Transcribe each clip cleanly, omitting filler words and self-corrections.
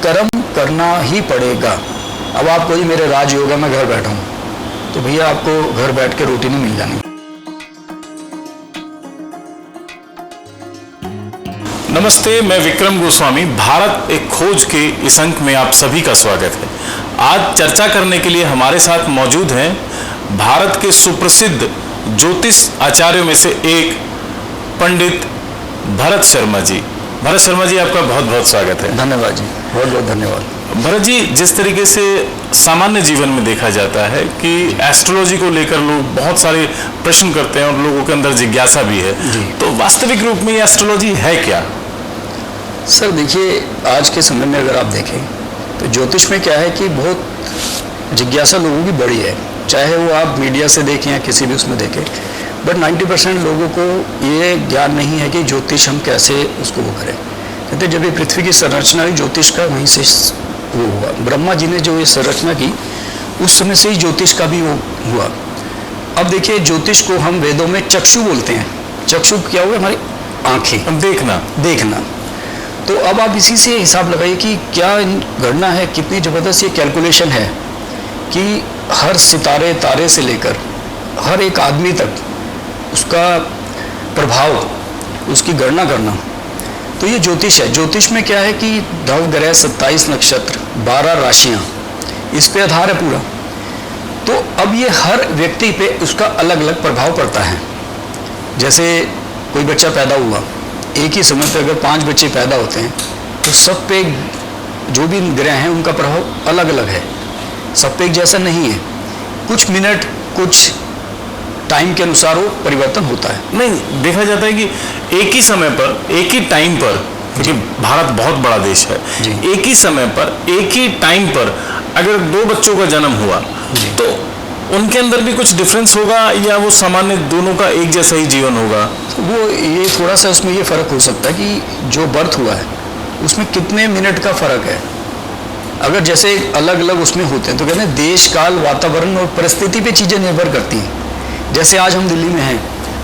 कर्म करना ही पड़ेगा। अब आप कोई मेरे राजयोग है, मैं घर बैठा हूँ, तो भैया आपको घर बैठ के रोटी नहीं मिल जानी। नमस्ते, मैं विक्रम गोस्वामी। भारत एक खोज के इस अंक में आप सभी का स्वागत है। आज चर्चा करने के लिए हमारे साथ मौजूद हैं भारत के सुप्रसिद्ध ज्योतिष आचार्यों में से एक पंडित भरत शर्मा जी। भरत शर्मा जी, आपका बहुत बहुत स्वागत है। धन्यवाद जी, बहुत बहुत धन्यवाद। भरत जी, जिस तरीके से सामान्य जीवन में देखा जाता है कि एस्ट्रोलॉजी को लेकर लोग बहुत सारे प्रश्न करते हैं और लोगों के अंदर जिज्ञासा भी है, तो वास्तविक रूप में ये एस्ट्रोलॉजी है क्या? सर देखिए, आज के समय में अगर आप देखें तो ज्योतिष में क्या है कि बहुत जिज्ञासा लोगों की बड़ी है, चाहे वो आप मीडिया से देखें या किसी भी उसमें देखें, बट 90% लोगों को ये ज्ञान नहीं है कि ज्योतिष हम कैसे उसको वो करें। कहते जब ये पृथ्वी की संरचना हुई, ज्योतिष का वहीं से वो हुआ। ब्रह्मा जी ने जो ये संरचना की, उस समय से ही ज्योतिष का भी वो हुआ। अब देखिए, ज्योतिष को हम वेदों में चक्षु बोलते हैं। चक्षु क्या हुआ? हमारी आंखें, देखना। तो अब आप इसी से हिसाब लगाइए कि क्या गणना है, कितनी ज़बरदस्त ये कैलकुलेशन है कि हर सितारे तारे से लेकर हर एक आदमी तक उसका प्रभाव, उसकी गणना करना, तो ये ज्योतिष है। ज्योतिष में क्या है कि नव ग्रह, 27 नक्षत्र, 12 राशियाँ, इस पे आधार है पूरा। तो अब ये हर व्यक्ति पे उसका अलग अलग प्रभाव पड़ता है। जैसे कोई बच्चा पैदा हुआ, एक ही समय पे अगर 5 बच्चे पैदा होते हैं तो सब पे जो भी ग्रह हैं उनका प्रभाव अलग अलग है, सब पे एक जैसा नहीं है। कुछ मिनट, कुछ टाइम के अनुसार वो परिवर्तन होता है। नहीं, देखा जाता है कि एक ही समय पर, एक ही टाइम पर, क्योंकि भारत बहुत बड़ा देश है, एक ही समय पर, एक ही टाइम पर अगर 2 बच्चों का जन्म हुआ तो उनके अंदर भी कुछ डिफरेंस होगा या वो सामान्य दोनों का एक जैसा ही जीवन होगा? वो ये थोड़ा सा उसमें ये फर्क हो सकता है कि जो बर्थ हुआ है उसमें कितने मिनट का फर्क है। अगर जैसे अलग अलग उसमें होते हैं तो कहते हैं देश, काल, वातावरण और परिस्थिति पे चीज़ें निर्भर करती हैं। जैसे आज हम दिल्ली में हैं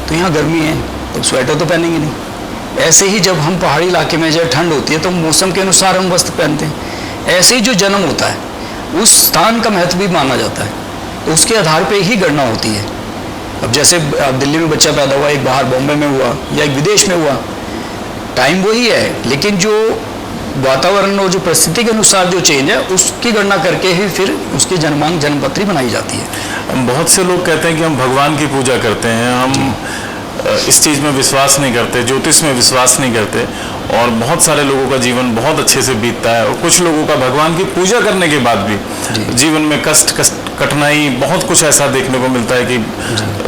तो यहाँ गर्मी है तो स्वेटर तो पहनेंगे नहीं। ऐसे ही जब हम पहाड़ी इलाके में जब ठंड होती है तो मौसम के अनुसार हम वस्त्र पहनते हैं। ऐसे ही जो जन्म होता है उस स्थान का महत्व भी माना जाता है, तो उसके आधार पे ही गणना होती है। अब जैसे दिल्ली में बच्चा पैदा हुआ, एक बाहर बॉम्बे में हुआ या एक विदेश में हुआ, टाइम वही है, लेकिन जो वातावरण और जो परिस्थिति के अनुसार जो चेंज है उसकी गणना करके ही फिर उसकी जन्मांक, जन्मपत्री बनाई जाती है। बहुत से लोग कहते हैं कि हम भगवान की पूजा करते हैं, हम इस चीज़ में विश्वास नहीं करते, ज्योतिष में विश्वास नहीं करते, और बहुत सारे लोगों का जीवन बहुत अच्छे से बीतता है। और कुछ लोगों का भगवान की पूजा करने के बाद भी जीवन में कठिनाई, बहुत कुछ ऐसा देखने को मिलता है कि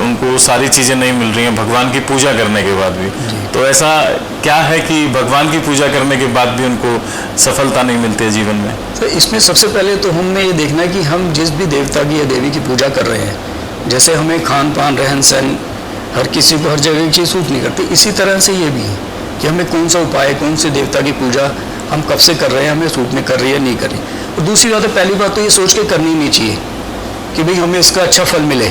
उनको सारी चीज़ें नहीं मिल रही हैं भगवान की पूजा करने के बाद भी। तो ऐसा क्या है कि भगवान की पूजा करने के बाद भी उनको सफलता नहीं मिलती है जीवन में? तो इसमें सबसे पहले तो हमने ये देखना है कि हम जिस भी देवता की या देवी की पूजा कर रहे हैं, जैसे हमें खान पान, रहन सहन, हर किसी को हर जगह की चीज़ सूट नहीं करती, इसी तरह से ये भी है कि हमें कौन सा उपाय, कौन से देवता की पूजा हम कब से कर रहे हैं, हमें सूट में कर रही है नहीं कर रही। और दूसरी बात है, पहली बात तो ये सोच के करनी नहीं चाहिए कि भाई हमें इसका अच्छा फल मिले।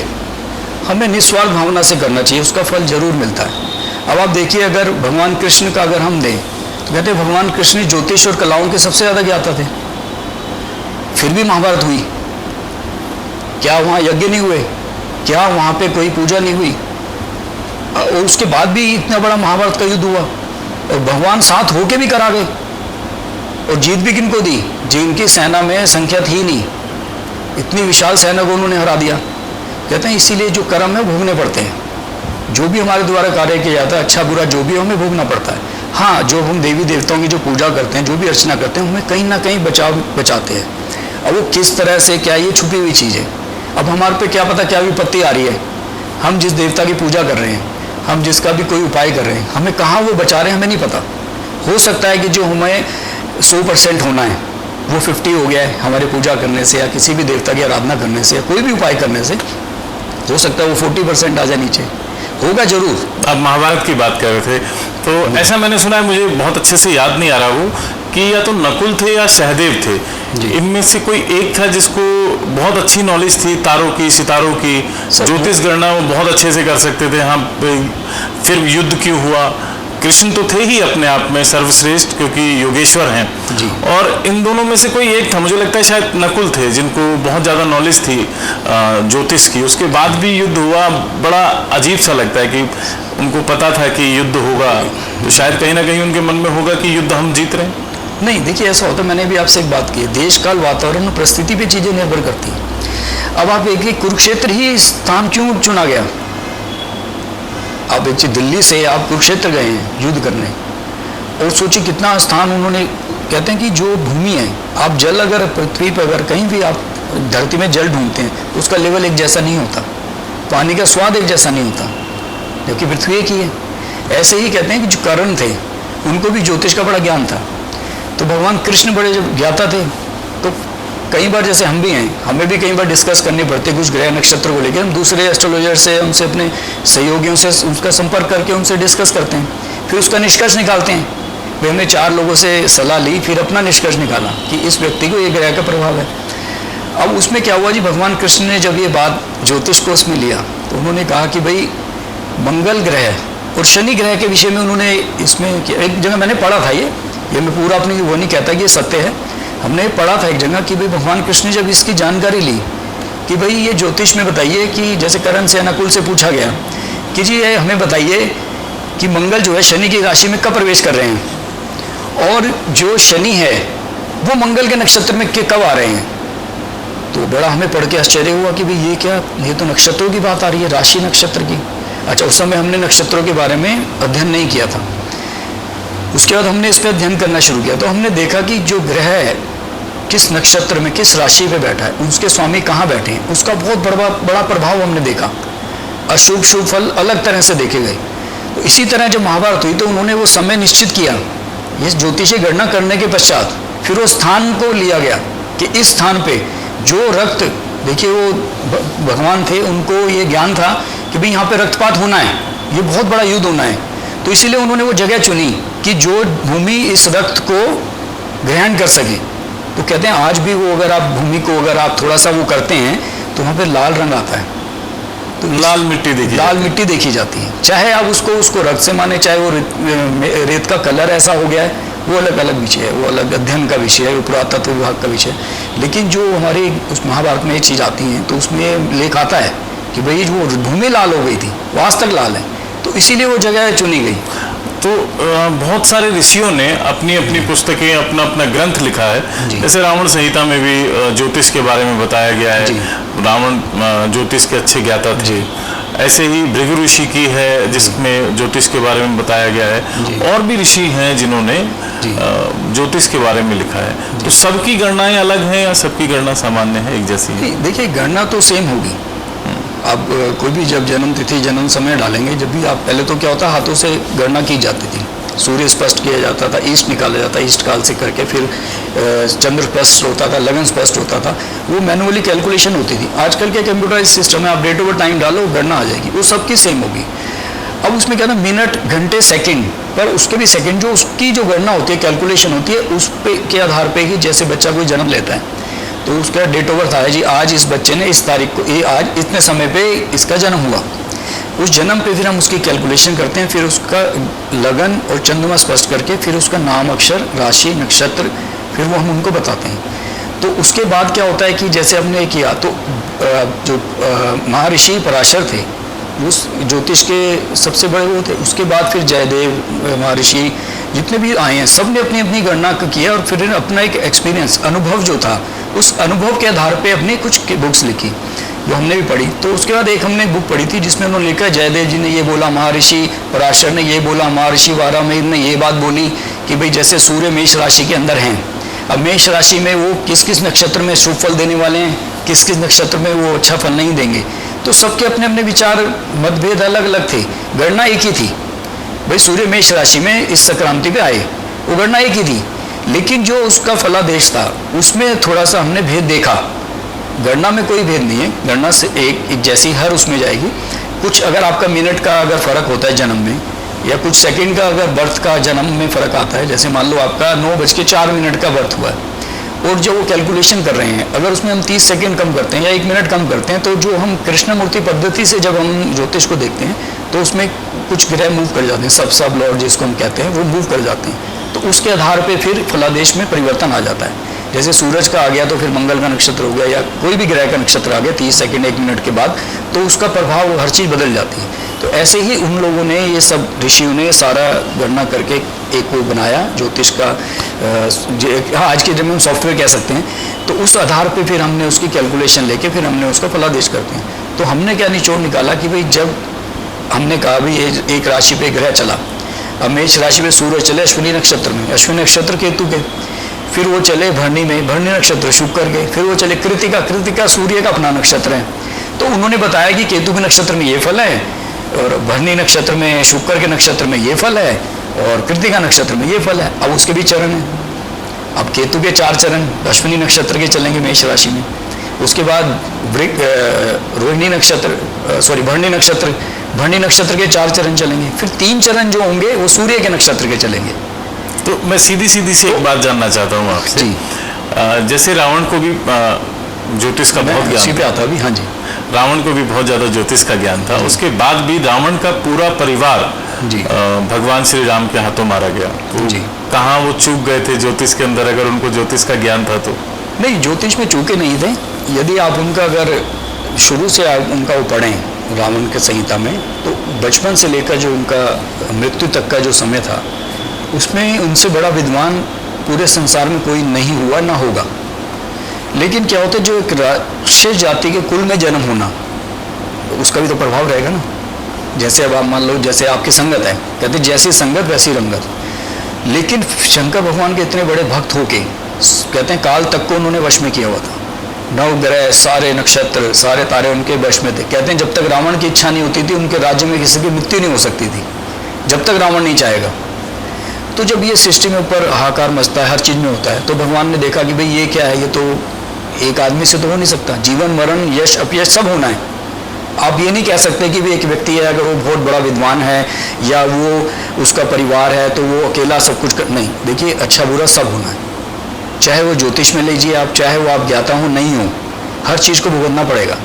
हमें निस्वार्थ भावना से करना चाहिए, उसका फल जरूर मिलता है। अब आप देखिए, अगर भगवान कृष्ण का अगर हम दें तो कहते हैं भगवान कृष्ण ज्योतिष और कलाओं के सबसे ज़्यादा ज्ञाता थे, फिर भी महाभारत हुई। क्या वहाँ यज्ञ नहीं हुए? क्या वहाँ पे कोई पूजा नहीं हुई? और उसके बाद भी इतना बड़ा महाभारत का युद्ध हुआ और भगवान साथ होके भी करा गए। और जीत भी किनको दी? जिनकी सेना में संख्या थी नहीं, इतनी विशाल सेना को उन्होंने हरा दिया। कहते हैं इसीलिए जो कर्म है भोगने पड़ते हैं, जो भी हमारे द्वारा कार्य किया जाता है, अच्छा बुरा जो भी हमें भोगना पड़ता है। हाँ, जो हम देवी देवताओं की जो पूजा करते हैं, जो भी अर्चना करते हैं, हमें कहीं ना कहीं बचाते हैं। अब वो किस तरह से, क्या ये छुपी हुई चीज़ है। अब हमारे पे क्या पता क्या विपत्ति आ रही है। हम जिस देवता की पूजा कर रहे हैं, हम जिसका भी कोई उपाय कर रहे हैं, हमें कहाँ वो बचा रहे हैं हमें नहीं पता। हो सकता है कि जो हमें 100% होना है वो 50 हो गया है हमारे पूजा करने से या किसी भी देवता की आराधना करने से या कोई भी उपाय करने से। हो सकता है वो 40% आ जाए नीचे, होगा जरूर। अब महाभारत की बात कर रहे थे तो ऐसा मैंने सुना है, मुझे बहुत अच्छे से याद नहीं आ रहा वो, कि या तो नकुल थे या सहदेव थे, इनमें से कोई एक था जिसको बहुत अच्छी नॉलेज थी तारों की, सितारों की, ज्योतिष गणना वो बहुत अच्छे से कर सकते थे। हाँ, फिर युद्ध क्यों हुआ, कृष्ण तो थे ही अपने आप में सर्वश्रेष्ठ, क्योंकि योगेश्वर हैं जी। और इन दोनों में से कोई एक था, मुझे लगता है शायद नकुल थे, जिनको बहुत ज़्यादा नॉलेज थी ज्योतिष की। उसके बाद भी युद्ध हुआ, बड़ा अजीब सा लगता है कि उनको पता था कि युद्ध होगा, तो शायद कहीं ना कहीं उनके मन में होगा कि युद्ध हम जीत रहे हैं। नहीं, देखिए ऐसा होता है, मैंने भी आपसे एक बात की, देश काल वातावरण और परिस्थिति पे चीज़ें निर्भर करती हैं। अब आप देखिए कुरुक्षेत्र ही स्थान क्यों चुना गया? आप देखिए दिल्ली से आप कुरुक्षेत्र गए हैं युद्ध करने, और सोचिए कितना स्थान उन्होंने, कहते हैं कि जो भूमि है, आप जल अगर पृथ्वी पर अगर कहीं भी आप धरती में जल ढूंढते हैं तो उसका लेवल एक जैसा नहीं होता, पानी का स्वाद एक जैसा नहीं होता, जबकि पृथ्वी एक ही है। ऐसे ही कहते हैं कि जो कर्ण थे उनको भी ज्योतिष का बड़ा ज्ञान था, तो भगवान कृष्ण बड़े जब ज्ञाता थे, तो कई बार जैसे हम भी हैं, हमें भी कई बार डिस्कस करने पड़ते हैं कुछ ग्रह नक्षत्र को लेकर, हम दूसरे एस्ट्रोलॉजर से, उनसे अपने सहयोगियों से उसका संपर्क करके उनसे डिस्कस करते हैं, फिर उसका निष्कर्ष निकालते हैं। भाई हमने 4 लोगों से सलाह ली, फिर अपना निष्कर्ष निकाला कि इस व्यक्ति को ये ग्रह का प्रभाव है। अब उसमें क्या हुआ जी, भगवान कृष्ण ने जब ये बात ज्योतिष कोष में लिया तो उन्होंने कहा कि भाई मंगल ग्रह और शनि ग्रह के विषय में उन्होंने इसमें एक जगह मैंने पढ़ा था, ये मैं पूरा अपनी वो नहीं कहता कि ये सत्य है, हमने पढ़ा था एक जगह कि भाई भगवान कृष्ण ने जब इसकी जानकारी ली कि भाई ये ज्योतिष में बताइए कि जैसे कर्ण से नकुल से पूछा गया कि जी ये हमें बताइए कि मंगल जो है शनि की राशि में कब प्रवेश कर रहे हैं और जो शनि है वो मंगल के नक्षत्र में कब आ रहे हैं। तो बड़ा हमें पढ़ के आश्चर्य हुआ कि भाई ये क्या, ये तो नक्षत्रों की बात आ रही है, राशि नक्षत्र की। अच्छा, उस समय हमने नक्षत्रों के बारे में अध्ययन नहीं किया था। उसके बाद हमने इस पर अध्ययन करना शुरू किया तो हमने देखा कि जो ग्रह है किस नक्षत्र में किस राशि पे बैठा है, उसके स्वामी कहाँ बैठे हैं, उसका बहुत बड़ा प्रभाव हमने देखा। अशुभ शुभ फल अलग तरह से देखे गए। तो इसी तरह जब महाभारत हुई तो उन्होंने वो समय निश्चित किया, ये ज्योतिषी गणना करने के पश्चात फिर वो स्थान को लिया गया कि इस स्थान पे जो रक्त, देखिए वो भगवान थे, उनको ये ज्ञान था कि भाई यहाँ पे रक्तपात होना है, ये बहुत बड़ा युद्ध होना है, तो इसीलिए उन्होंने वो जगह चुनी कि जो भूमि इस रक्त को ग्रहण कर सके। तो कहते हैं आज भी वो अगर आप भूमि को अगर आप थोड़ा सा वो करते हैं तो वहाँ पे लाल रंग आता है, तो लाल मिट्टी देखी जाती है। चाहे आप उसको रक्त से माने, चाहे वो रेत का कलर ऐसा हो गया है, वो अलग अलग विषय है, वो अलग अध्ययन का विषय है, वो पुरातत्व विभाग का विषय है। लेकिन जो हमारे उस महाभारत में ये चीज़ आती है तो उसमें लेख आता है कि भाई वो भूमि लाल हो गई थी, वो आज तक लाल है, तो इसीलिए वो जगह चुनी गई। तो बहुत सारे ऋषियों ने अपनी अपनी पुस्तकें, अपना अपना ग्रंथ लिखा है। जैसे रावण संहिता में भी ज्योतिष के बारे में बताया गया है, रावण ज्योतिष के अच्छे ज्ञाता थे। ऐसे ही भृगु ऋषि की है जिसमें ज्योतिष के बारे में बताया गया है, और भी ऋषि हैं जिन्होंने ज्योतिष के बारे में लिखा है। तो सबकी गणनाएं अलग हैं या सबकी गणना सामान्य है, एक जैसी है? देखिए गणना तो सेम होगी। आप कोई भी जब जन्म तिथि जन्म समय डालेंगे, जब भी आप, पहले तो क्या होता, हाथों से गणना की जाती थी, सूर्य स्पष्ट किया जाता था, ईस्ट निकाला जाता, ईस्ट काल से करके फिर चंद्र स्पष्ट होता था, लगन स्पष्ट होता था, वो मैनुअली कैलकुलेशन होती थी। आजकल के कंप्यूटराइज सिस्टम में आप डेट ओवर टाइम डालो, गणना आ जाएगी, वो सबकी सेम होगी। अब उसमें क्या था, मिनट घंटे सेकंड, पर उसके भी सेकंड जो उसकी जो गणना होती है, कैलकुलेशन होती है, उस पे के आधार पे ही जैसे बच्चा कोई जन्म लेता है तो उसका डेट ओवर था जी, आज इस बच्चे ने इस तारीख को, ये आज इतने समय पे इसका जन्म हुआ, उस जन्म पे फिर हम उसकी कैलकुलेशन करते हैं, फिर उसका लगन और चंद्रमा स्पष्ट करके फिर उसका नाम, अक्षर, राशि, नक्षत्र, फिर वो हम उनको बताते हैं। तो उसके बाद क्या होता है कि जैसे हमने किया तो जो महर्षि पराशर थे उस ज्योतिष के सबसे बड़े वो थे। उसके बाद फिर जयदेव महर्षि जितने भी आए हैं सब ने अपनी अपनी गणना किया और फिर अपना एक एक्सपीरियंस, अनुभव जो था, उस अनुभव के आधार पे अपनी कुछ बुक्स लिखी जो हमने भी पढ़ी। तो उसके बाद एक हमने बुक पढ़ी थी जिसमें उन्होंने लिखा, जयदेव जी ने ये बोला, महर्षि पराशर ने ये बोला, महर्षि वारामिहिर ने ये बात बोली कि भाई जैसे सूर्य मेष राशि के अंदर हैं, अब मेष राशि में वो किस किस नक्षत्र में शुभ फल देने वाले हैं, किस किस नक्षत्र में वो अच्छा फल नहीं देंगे। तो सबके अपने अपने विचार मतभेद अलग अलग थे, गणना एक ही थी। भाई सूर्य मेष राशि में इस संक्रांति पे आए, वो गणना एक ही थी, लेकिन जो उसका फलादेश था उसमें थोड़ा सा हमने भेद देखा। गणना में कोई भेद नहीं है, गणना से एक जैसी हर उसमें जाएगी। कुछ अगर आपका मिनट का अगर फर्क होता है जन्म में, या कुछ सेकंड का अगर बर्थ का जन्म में फर्क आता है, जैसे मान लो आपका 9:04 का बर्थ हुआ है और जो वो कैलकुलेशन कर रहे हैं, अगर उसमें हम 30 सेकेंड कम करते हैं या 1 मिनट कम करते हैं, तो जो हम कृष्णमूर्ति पद्धति से जब हम ज्योतिष को देखते हैं तो उसमें कुछ ग्रह मूव कर जाते हैं, सब लॉर्ड जिसको हम कहते हैं, वो मूव कर जाते हैं। तो उसके आधार पे फिर फलादेश में परिवर्तन आ जाता है। जैसे सूरज का आ गया तो फिर मंगल का नक्षत्र हो गया, या कोई भी ग्रह का नक्षत्र आ गया 30 सेकेंड 1 मिनट के बाद, तो उसका प्रभाव हर चीज़ बदल जाती है। तो ऐसे ही उन लोगों ने, ये सब ऋषियों ने सारा गणना करके एक को बनाया ज्योतिष का, हाँ आज के जब हम सॉफ्टवेयर कह सकते हैं। तो उस आधार पे फिर हमने उसकी कैलकुलेशन लेके फिर हमने उसका फलादेश करते हैं। तो हमने क्या निचोड़ निकाला कि भाई जब हमने कहा भाई एक राशि पे ग्रह चला, अब मेष राशि में सूरज चले अश्विनी नक्षत्र में, अश्विनी नक्षत्र केतु के, फिर वो चले भरणी में, भरणी नक्षत्र शुक्र के, फिर वो चले कृतिका, कृतिका सूर्य का अपना नक्षत्र है। तो उन्होंने बताया कि केतु के नक्षत्र में ये फल है, और भरणी नक्षत्र में, शुक्र के नक्षत्र में ये फल है, और कृतिका नक्षत्र में ये फल है। अब उसके भी चरण है। अब केतु के 4 चरण अश्विनी नक्षत्र के चलेंगे मेष राशि में, उसके बाद रोहिणी नक्षत्र, भरणी नक्षत्र के 4 चरण चलेंगे, फिर 3 चरण जो होंगे वो सूर्य के नक्षत्र के चलेंगे। तो मैं सीधी से एक बात जानना चाहता हूँ आपसे। जैसे रावण को भी ज्योतिष का बहुत ज्ञान पे आता भी, हाँ जी, रावण को भी बहुत ज्यादा ज्योतिष का ज्ञान था, उसके बाद भी रावण का पूरा परिवार जी भगवान श्री राम के हाथों मारा गया। तो जी, कहाँ वो चूक गए थे ज्योतिष के अंदर, अगर उनको ज्योतिष का ज्ञान था तो? नहीं, ज्योतिष में चूके नहीं थे। यदि आप उनका अगर शुरू से आप उनका वो पढ़ें रावण के संहिता में, तो बचपन से लेकर जो उनका मृत्यु तक का जो समय था, उसमें उनसे बड़ा विद्वान पूरे संसार में कोई नहीं हुआ ना होगा। लेकिन क्या होता है, जो एक राक्षस जाति के कुल में जन्म होना, उसका भी तो प्रभाव रहेगा ना। जैसे अब आप मान लो, जैसे आपकी संगत है, कहते जैसी संगत वैसी रंगत। लेकिन शंकर भगवान के इतने बड़े भक्त होके, कहते हैं काल तक को उन्होंने वश में किया हुआ था। 9 ग्रह, सारे नक्षत्र, सारे तारे उनके वश में थे। कहते हैं जब तक रावण की इच्छा नहीं होती थी, उनके राज्य में किसी की मृत्यु नहीं हो सकती थी, जब तक रावण नहीं चाहेगा। तो जब ये सृष्टि में ऊपर हाहाकार मचता है, हर चीज़ में होता है, तो भगवान ने देखा कि भाई ये क्या है, ये तो एक आदमी से तो हो नहीं सकता, जीवन मरण यश अपयश सब होना है। आप ये नहीं कह सकते कि भी एक व्यक्ति है, अगर वो बहुत बड़ा विद्वान है या वो उसका परिवार है तो वो अकेला सब कुछ कर, नहीं। देखिए, अच्छा बुरा सब होना है, चाहे वो ज्योतिष में लीजिए आप, चाहे वो आप ज्ञाता हो नहीं हो, हर चीज़ को भुगतना पड़ेगा,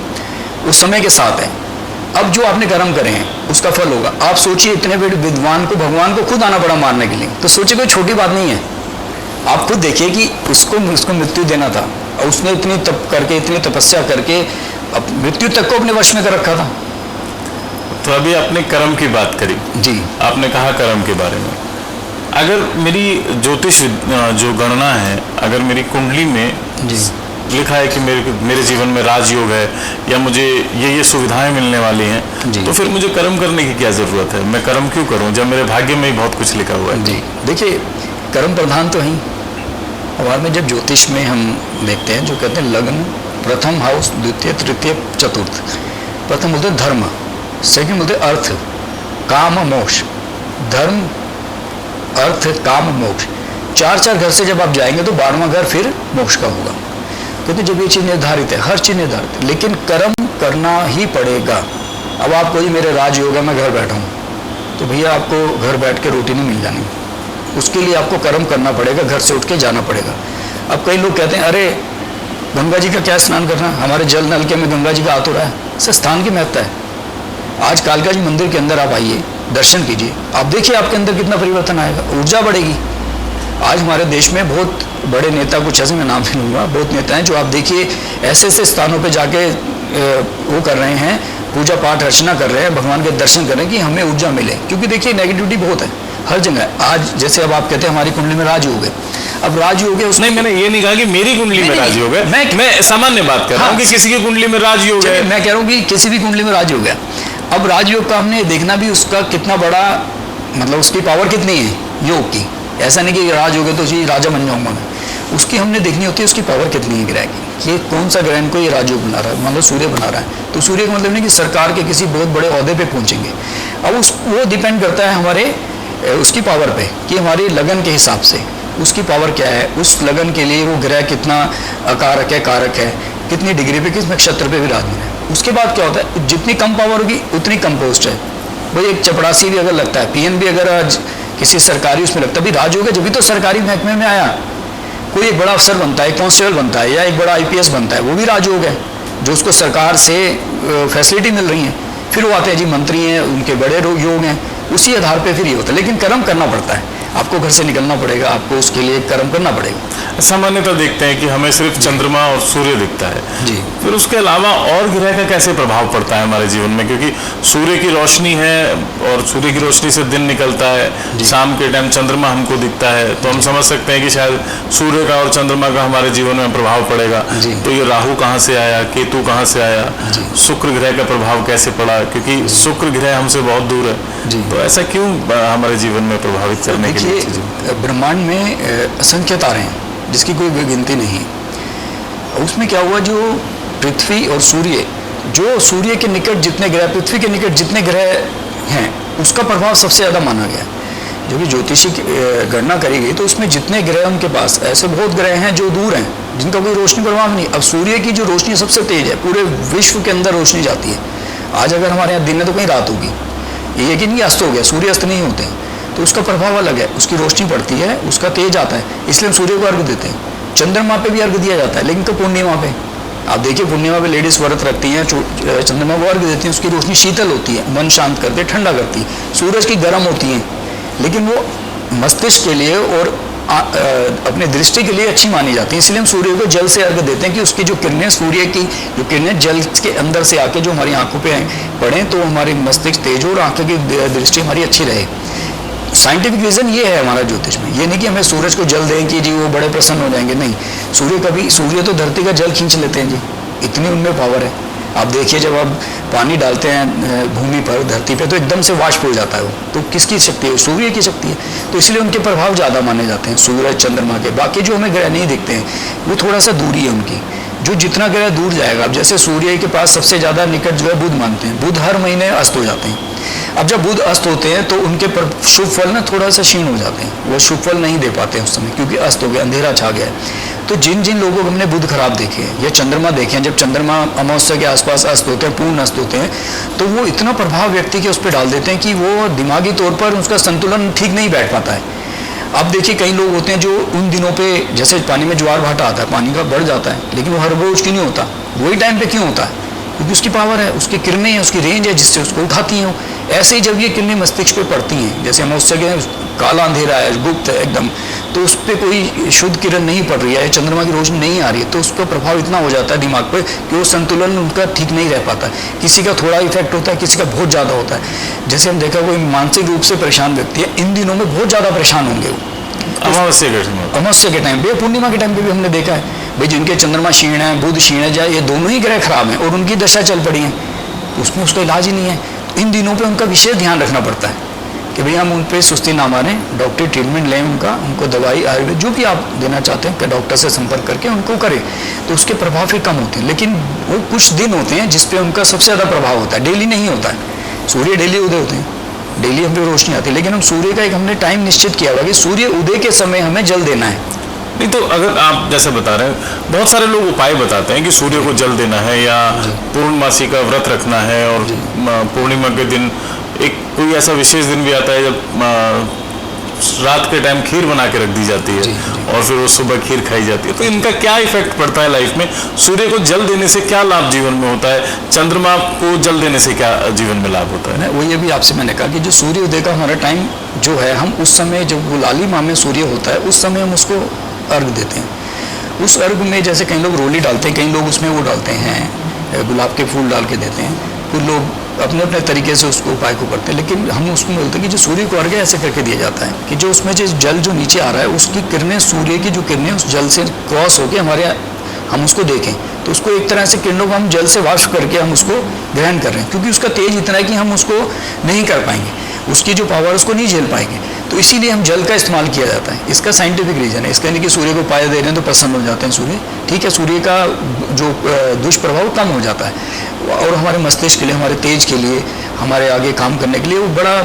उस समय के साथ है। अब जो आपने कर्म करे हैं उसका फल होगा। आप सोचिए, इतने बड़े विद्वान को भगवान को खुद आना पड़ा मारने के लिए, तो सोचिए कोई छोटी बात नहीं है। आप खुद देखिए कि उसको मृत्यु देना था, और उसने इतनी तप करके, इतनी तपस्या करके मृत्यु तक को अपने वश में कर रखा था। तो अभी आपने कर्म की बात करी जी, आपने कहा कर्म के बारे में, अगर मेरी ज्योतिष जो गणना है, अगर मेरी कुंडली में जी लिखा है कि मेरे जीवन में राजयोग है या मुझे ये सुविधाएं मिलने वाली हैं, तो फिर मुझे कर्म करने की क्या जरूरत है? मैं कर्म क्यों करूं जब मेरे भाग्य में ही बहुत कुछ लिखा हुआ है? जी, देखिए, कर्म प्रधान तो ही हमारे में जब ज्योतिष में हम देखते हैं, जो कहते हैं लग्न, प्रथम हाउस, द्वितीय, तृतीय, चतुर्थ। प्रथम बोलते हैं धर्म, सेकंड बोलते हैं अर्थ, काम, मोक्ष। धर्म, अर्थ, काम, मोक्ष, 4 घर से जब आप जाएंगे तो 12वां घर फिर मोक्ष का होगा। क्योंकि जब ये चीज़ निर्धारित है, हर चीज़ निर्धारित है, लेकिन कर्म करना ही पड़ेगा। अब आप कोई मेरे राजयोग है, मैं घर बैठा हूँ, तो भैया आपको घर बैठ के रोटी नहीं मिल जानी, उसके लिए आपको कर्म करना पड़ेगा, घर से उठ के जाना पड़ेगा। अब कई लोग कहते हैं अरे गंगा जी का क्या स्नान करना, हमारे जल नल के में गंगा जी का हाथ हो रहा है। इससे स्थान की महत्ता है। आज कालका जी मंदिर के अंदर आप आइए, दर्शन कीजिए, आप देखिए आपके अंदर कितना परिवर्तन आएगा, ऊर्जा बढ़ेगी। आज हमारे देश में बहुत बड़े नेता, कुछ ऐसे मैं नाम नहीं लूँगा, बहुत नेता हैं जो आप देखिए ऐसे ऐसे स्थानों पे जाके वो कर रहे हैं, पूजा पाठ अर्चना कर रहे हैं, भगवान के दर्शन कर रहे हैं कि हमें ऊर्जा मिले। क्योंकि देखिए नेगेटिविटी बहुत है हर जगह। आज जैसे अब आप कहते हैं हमारी कुंडली में राजयोग है, अब राजयोग है, नहीं मैंने ये नहीं कहा कि मेरी कुंडली में राजयोग है, मैं सामान्य बात कर रहा हूँ कि किसी की कुंडली में राजयोग है। मैं कह रहा हूँ कि किसी भी कुंडली में राजयोग है। अब राजयोग का हमने देखना भी, उसका कितना बड़ा, मतलब उसकी पावर कितनी है योग की। ऐसा नहीं कि राजयोग है तो जी राजा बन जाऊंगा मैं, उसकी हमने देखनी होती है उसकी पावर कितनी है ग्रह की, ये कौन सा ग्रह को ये राजयोग बना रहा है। मान लो सूर्य बना रहा है, तो सूर्य का मतलब नहीं कि सरकार के किसी बहुत बड़े ओहदे पे पहुंचेंगे। अब वो डिपेंड करता है हमारे उसकी पावर पे, कि हमारी लगन के हिसाब से उसकी पावर क्या है, उस लगन के लिए वो ग्रह कितना अकारक है, कारक है, कितनी डिग्री पे, किस नक्षत्र पे विराजमान है। उसके बाद क्या होता है, जितनी कम पावर होगी उतनी कम पोस्ट है। भाई एक चपरासी भी अगर लगता है, पीएन भी अगर आज किसी सरकारी उसमें लगता है, भी राजयोग है जब भी तो सरकारी महकमे में आया। कोई एक बड़ा अफसर बनता है, कांस्टेबल बनता है या एक बड़ा IPS बनता है, वो भी राजयोग है जो उसको सरकार से फैसिलिटी मिल रही है। फिर वो आते हैं जी मंत्री हैं, उनके बड़े योग हैं, उसी आधार पे फिर ये होता है। लेकिन कर्म करना पड़ता है, आपको घर से निकलना पड़ेगा, आपको उसके लिए कर्म करना पड़ेगा। सामान्यतः देखते हैं कि हमें सिर्फ चंद्रमा और सूर्य दिखता है जी। फिर उसके अलावा और ग्रह का कैसे प्रभाव पड़ता है हमारे जीवन में, क्योंकि सूर्य की रोशनी है और सूर्य की रोशनी से दिन निकलता है, शाम के टाइम चंद्रमा हमको दिखता है, तो हम समझ सकते हैं कि शायद सूर्य का और चंद्रमा का हमारे जीवन में प्रभाव पड़ेगा। तो ये राहु कहाँ से आया, केतु कहाँ से आया, शुक्र ग्रह का प्रभाव कैसे पड़ा, क्योंकि शुक्र ग्रह हमसे बहुत दूर है, तो ऐसा क्यों हमारे जीवन में प्रभावित करने के लिए? ब्रह्मांड में असंख्य तारे हैं जिसकी कोई गिनती नहीं है। उसमें क्या हुआ, जो पृथ्वी और सूर्य, जो सूर्य के निकट जितने ग्रह, पृथ्वी के निकट जितने ग्रह हैं, उसका प्रभाव सबसे ज़्यादा माना गया। जो भी ज्योतिषी गणना करी गई तो उसमें जितने ग्रह उनके पास, ऐसे बहुत ग्रह हैं जो दूर हैं, जिनका कोई रोशनी प्रभाव नहीं। अब सूर्य की जो रोशनी सबसे तेज है, पूरे विश्व के अंदर रोशनी जाती है। आज अगर हमारे यहाँ दिन है तो कहीं रात होगी, ये कि नहीं अस्त हो गया, सूर्य अस्त नहीं होते, तो उसका प्रभाव अलग है, उसकी रोशनी पड़ती है, उसका तेज आता है, इसलिए हम सूर्य को अर्घ देते हैं। चंद्रमा पे भी अर्घ दिया जाता है, लेकिन कब? पूर्णिमा पे। आप देखिए पूर्णिमा पे लेडीज व्रत रखती हैं, चंद्रमा को अर्घ देती हैं, उसकी रोशनी शीतल होती है, मन शांत करके ठंडा करती है। सूरज की गर्म होती है, लेकिन वो मस्तिष्क के लिए और अपने दृष्टि के लिए अच्छी मानी जाती है, इसलिए हम सूर्य को जल से अर्घ देते हैं कि उसकी जो किरणें, सूर्य की जो किरणें जल के अंदर से आके जो हमारी आंखों पे पड़े तो हमारी मस्तिष्क तेज हो और आंखों की दृष्टि हमारी अच्छी रहे। साइंटिफिक रीजन ये है हमारा ज्योतिष में, ये नहीं कि हमें सूरज को जल दें कि जी वो बड़े प्रसन्न हो जाएंगे, नहीं। सूर्य तो धरती का जल खींच लेते हैं जी, इतनी उनमें पावर है। आप देखिए जब आप पानी डालते हैं भूमि पर, धरती पे, तो एकदम से वाष्प हो जाता है वो, तो किसकी शक्ति है? सूर्य की शक्ति है। तो इसलिए उनके प्रभाव ज़्यादा माने जाते हैं सूरज चंद्रमा के। बाकी जो हमें ग्रह नहीं दिखते हैं वो थोड़ा सा दूरी है उनकी, जो जितना ग्रह दूर जाएगा। अब जैसे सूर्य के पास सबसे ज़्यादा निकट जो है बुध मानते हैं, बुध हर महीने अस्त हो जाते हैं। अब जब बुध अस्त होते हैं तो उनके शुभ फल ना थोड़ा सा क्षीण हो जाते हैं, वो शुभ फल नहीं दे पाते हैं उस समय, क्योंकि अस्त हो गया, अंधेरा छा गया है। तो जिन जिन लोगों को हमने बुध खराब देखे हैं या चंद्रमा देखे हैं, जब चंद्रमा अमावस्या के आसपास अस्त होते हैं, पूर्ण अस्त होते हैं, तो वो इतना प्रभाव व्यक्ति के उस पर डाल देते हैं कि वो दिमागी तौर पर उसका संतुलन ठीक नहीं बैठ पाता है। अब देखिए कई लोग होते हैं जो उन दिनों पे, जैसे पानी में ज्वार भाटा आता है, पानी का बढ़ जाता है, लेकिन वो हर रोज क्यों नहीं होता? वही टाइम पे क्यों होता है? क्योंकि उसकी पावर है, उसकी किरणें हैं, उसकी रेंज है जिससे उसको उठाती हैं। ऐसे ही जब ये किरणें मस्तिष्क पे पड़ती हैं, जैसे हम उससे काला अंधेरा है, गुप्त है एकदम, तो उस पर कोई शुद्ध किरण नहीं पड़ रही है, चंद्रमा की रोशनी नहीं आ रही है, तो उसका प्रभाव इतना हो जाता है दिमाग पर कि वो संतुलन उनका ठीक नहीं रह पाता। किसी का थोड़ा इफेक्ट होता है, किसी का बहुत ज़्यादा होता है। जैसे हम देखा कोई मानसिक रूप से परेशान व्यक्ति है, इन दिनों में बहुत ज़्यादा परेशान होंगे वो अमावस्या के टाइम पे, पूर्णिमा के टाइम पे भी हमने देखा है भाई, जिनके चंद्रमा क्षीण है, बुध क्षीण है, ये दोनों ही ग्रह खराब हैं और उनकी दशा चल पड़ी है, उसमें उसका इलाज ही नहीं है। इन दिनों पे उनका विशेष ध्यान रखना पड़ता है कि भाई हम उन पर सुस्ती ना मारें, डॉक्टरी ट्रीटमेंट लें उनको दवाई आयुर्वेद जो भी आप देना चाहते हैं कि डॉक्टर से संपर्क करके उनको करें, तो उसके प्रभाव फिर कम होते हैं। लेकिन वो कुछ दिन होते हैं जिसपे उनका सबसे ज़्यादा प्रभाव होता है, डेली नहीं होता है। सूर्य डेली उदय होते हैं, डेली हम पे रोशनी आती है, लेकिन हम सूर्य का एक हमने टाइम निश्चित किया हुआ कि सूर्य उदय के समय हमें जल देना है। नहीं तो अगर आप जैसे बता रहे हैं, बहुत सारे लोग उपाय बताते हैं कि सूर्य को जल देना है या पूर्णमासी का व्रत रखना है, और पूर्णिमा के दिन एक कोई ऐसा विशेष दिन भी आता है जब रात के टाइम खीर बना के रख दी जाती है और फिर वो सुबह खीर खाई जाती है। तो इनका क्या इफेक्ट पड़ता है लाइफ में? सूर्य को जल देने से क्या लाभ जीवन में होता है? चंद्रमा को जल देने से क्या जीवन में लाभ होता है? वो ये भी आपसे मैंने कहा कि जो सूर्य उदय का हमारा टाइम जो है, हम उस समय जब वो लालिमा में सूर्य होता है उस समय हम उसको अर्घ देते हैं। उस अर्घ में जैसे कई लोग रोली डालते हैं, कई लोग उसमें वो डालते हैं गुलाब के फूल डाल के देते हैं, कुछ लोग अपने अपने तरीके से उसको उपाय को करते हैं। लेकिन हम उसको बोलते हैं कि जो सूर्य को अर्घ है ऐसे करके दिया जाता है कि जो उसमें जो जल जो नीचे आ रहा है उसकी किरणें, सूर्य की जो किरणें उस जल से क्रॉस होकर हम उसको देखें, तो उसको एक तरह से किरणों को हम जल से वाष्प करके हम उसको ग्रहण कर रहे हैं, क्योंकि उसका तेज इतना है कि हम उसको नहीं कर पाएंगे, उसकी जो पावर उसको नहीं झेल पाएंगे, तो इसीलिए हम जल का इस्तेमाल किया जाता है। इसका साइंटिफिक रीजन है, इसका नहीं कि सूर्य को पाया दे रहे हैं तो प्रसन्न हो जाते हैं सूर्य, ठीक है, सूर्य का जो दुष्प्रभाव कम हो जाता है और हमारे मस्तिष्क के लिए, हमारे तेज के लिए, हमारे आगे काम करने के लिए वो बड़ा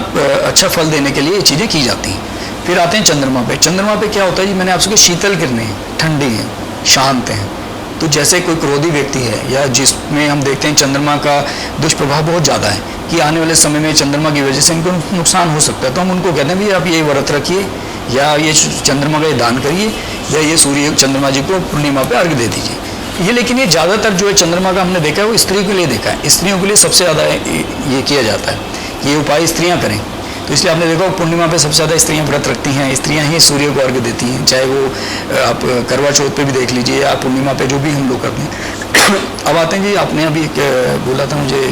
अच्छा फल देने के लिए ये चीज़ें की जाती हैं। फिर आते हैं चंद्रमा पे। चंद्रमा पे क्या होता है जी, मैंने आपसे कहा शीतल किरणें हैं, ठंडी हैं, शांत हैं। तो जैसे कोई क्रोधी व्यक्ति है या जिसमें हम देखते हैं चंद्रमा का दुष्प्रभाव बहुत ज़्यादा है कि आने वाले समय में चंद्रमा की वजह से इनको नुकसान हो सकता है, तो हम उनको कहते हैं भी आप ये व्रत रखिए, या ये चंद्रमा का ये दान करिए, या ये सूर्य चंद्रमा जी को पूर्णिमा पे अर्घ दे दीजिए। ये लेकिन ये ज़्यादातर जो है चंद्रमा का हमने देखा है वो स्त्री के लिए देखा है, स्त्रियों के लिए सबसे ज़्यादा ये किया जाता है, ये उपाय स्त्रियाँ करें। तो इसलिए आपने देखा पूर्णिमा पे सबसे ज़्यादा स्त्रियाँ व्रत रखती हैं, स्त्रियाँ ही सूर्य को अर्घ देती हैं, चाहे वो आप करवा चौथ पे भी देख लीजिए या पूर्णिमा पे जो भी हम लोग करते हैं। अब आते हैं जी, आपने अभी बोला था मुझे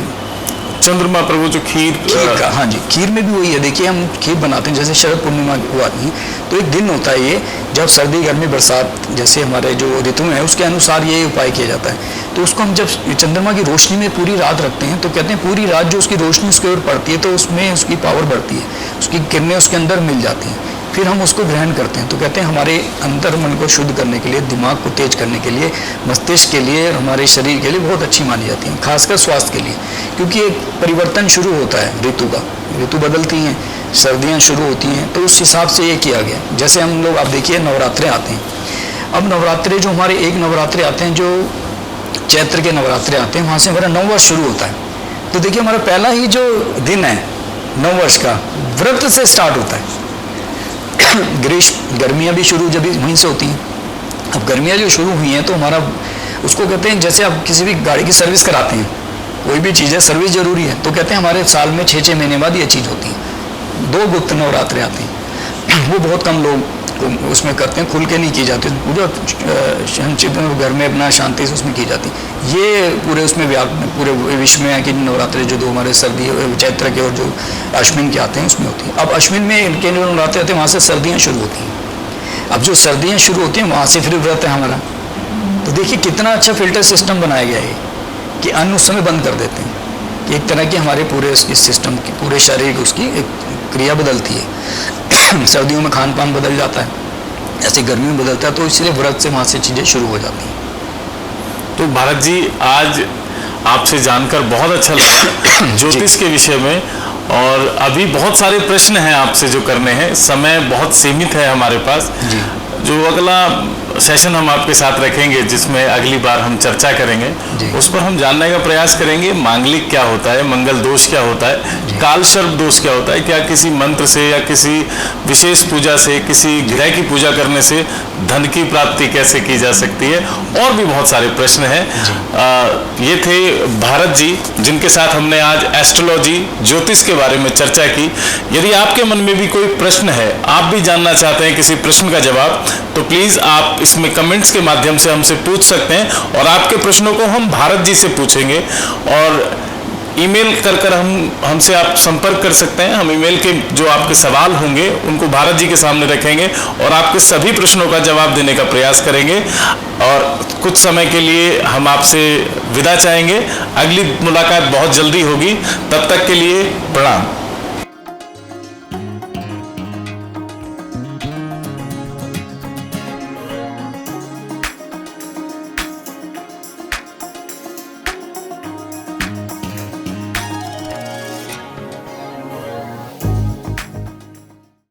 चंद्रमा पर वो जो खीर का, हाँ जी, खीर में भी वही है। देखिए हम खीर बनाते हैं, जैसे शरद पूर्णिमा को आती है तो एक दिन होता है ये, जब सर्दी गर्मी बरसात जैसे हमारे जो ऋतु हैं उसके अनुसार ये उपाय किया जाता है। तो उसको हम जब चंद्रमा की रोशनी में पूरी रात रखते हैं तो कहते हैं पूरी रात जो उसकी रोशनी उसके ऊपर पड़ती है तो उसमें उसकी पावर बढ़ती है, उसकी किरणें उसके अंदर मिल जाती हैं, फिर हम उसको ग्रहण करते हैं। तो कहते हैं हमारे अंतर मन को शुद्ध करने के लिए, दिमाग को तेज करने के लिए, मस्तिष्क के लिए, हमारे शरीर के लिए बहुत अच्छी मानी जाती है, खासकर स्वास्थ्य के लिए। क्योंकि एक परिवर्तन शुरू होता है ऋतु का, ऋतु बदलती हैं, सर्दियाँ शुरू होती हैं, तो उस हिसाब से ये किया गया। जैसे हम लोग, आप देखिए नवरात्रे आते हैं, अब नवरात्रे जो हमारे एक नवरात्रे आते हैं जो चैत्र के नवरात्रे आते हैं, वहाँ से हमारा नव वर्ष शुरू होता है। तो देखिए हमारा पहला ही जो दिन है नव वर्ष का व्रत से स्टार्ट होता है। ग्रीष्म गर्मियाँ भी शुरू जब वहीं से होती हैं। अब गर्मियाँ जो शुरू हुई हैं तो हमारा उसको कहते हैं, जैसे आप किसी भी गाड़ी की सर्विस कराते हैं, कोई भी चीज़ है सर्विस जरूरी है, तो कहते हैं हमारे साल में 6-6 महीने बाद ये चीज़ होती है। 2 गुप्त नवरात्रे आते हैं, वो बहुत कम लोग उसमें करते हैं, खुल के नहीं की जाती, पूरा संचित घर में अपना शांति से उसमें की जाती। ये पूरे उसमें पूरे विश्व में है कि नवरात्रे जो 2 हमारे सर्दी चैत्र के और जो अश्विन के आते हैं उसमें होती है। अब अश्विन में इनके जो नवरात्रे आते हैं वहाँ से सर्दियाँ शुरू होती हैं। अब जो सर्दियाँ शुरू होती हैं वहाँ से फिर व्रत है हमारा। तो देखिए कितना अच्छा फिल्टर सिस्टम बनाया गया है कि अन्न उस समय बंद कर देते हैं, कि एक तरह की हमारे पूरे उसकी सिस्टम की, पूरे शरीर की उसकी एक क्रिया बदलती है। सर्दियों में खान पान बदल जाता है, ऐसे गर्मियों में बदलता है, तो इसलिए व्रत से वहाँ से चीज़ें शुरू हो जाती हैं। तो भारत जी, आज आपसे जानकर बहुत अच्छा लगा ज्योतिष के विषय में, और अभी बहुत सारे प्रश्न हैं आपसे जो करने हैं, समय बहुत सीमित है हमारे पास। जो अगला सेशन हम आपके साथ रखेंगे जिसमें अगली बार हम चर्चा करेंगे, उस पर हम जानने का प्रयास करेंगे मांगलिक क्या होता है, मंगल दोष क्या होता है, काल सर्प दोष क्या होता है, क्या किसी मंत्र से या किसी विशेष पूजा से, किसी ग्रह की पूजा करने से धन की प्राप्ति कैसे की जा सकती है, और भी बहुत सारे प्रश्न हैं। ये थे भारत जी, जिनके साथ हमने आज एस्ट्रोलॉजी, ज्योतिष के बारे में चर्चा की। यदि आपके मन में भी कोई प्रश्न है, आप भी जानना चाहते हैं किसी प्रश्न का जवाब, तो प्लीज़ आप इसमें कमेंट्स के माध्यम से हमसे पूछ सकते हैं, और आपके प्रश्नों को हम भारत जी से पूछेंगे। और ईमेल कर हमसे आप संपर्क कर सकते हैं। हम ईमेल के जो आपके सवाल होंगे उनको भारत जी के सामने रखेंगे और आपके सभी प्रश्नों का जवाब देने का प्रयास करेंगे। और कुछ समय के लिए हम आपसे विदा चाहेंगे। अगली मुलाकात बहुत जल्दी होगी, तब तक के लिए प्रणाम।